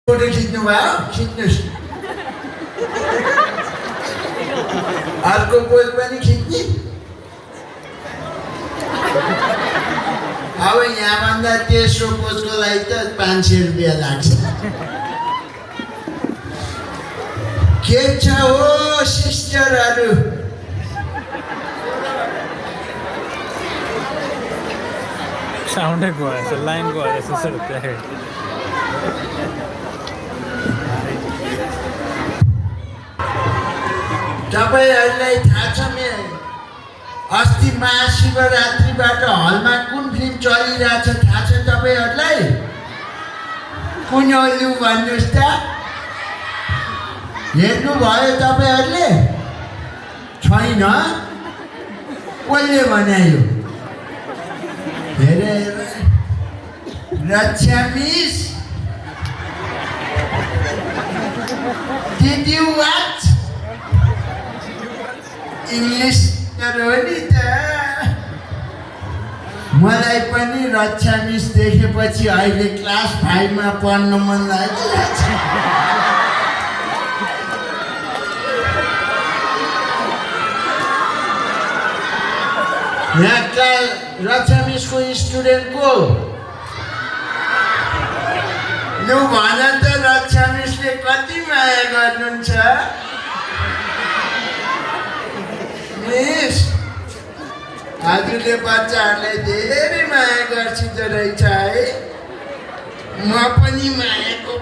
Photo खिच्नु भयो खिच्नुस् अर्को पोज पनि खिच्ने अब यहाँभन्दा तेस्रो पोजको लागि त 500 रुपियाँ लाग्छ के छ हो सिस्टरहरू साउन्डै गएछ लाइन गएछ सर तपाईहरुलाई थाहा छ मेरो अस्ति महाशिवरात्रिबाट हलमा कुन फिल्म चलिरहेछ थाहा छ तपाईहरुलाई कुन हो लु भन्नुस् त हेर्नु भयो तपाईहरुले छैन कसले बनायो हेरे रक्षा miss Did you watch? English करो नि त मलाई पनि रक्षा मिस देखेपछि अहिले क्लास 5 मा पढ्न मन लागिरहेछ यहाँका रक्षा मिसको स्टुडेन्ट को लु भन त रक्षा मिसले कति माया गर्नुहुन्छ मिस हजुरले बच्चाहरूलाई धेरै माया गर्छिदो रहेछ है म पनि मायाको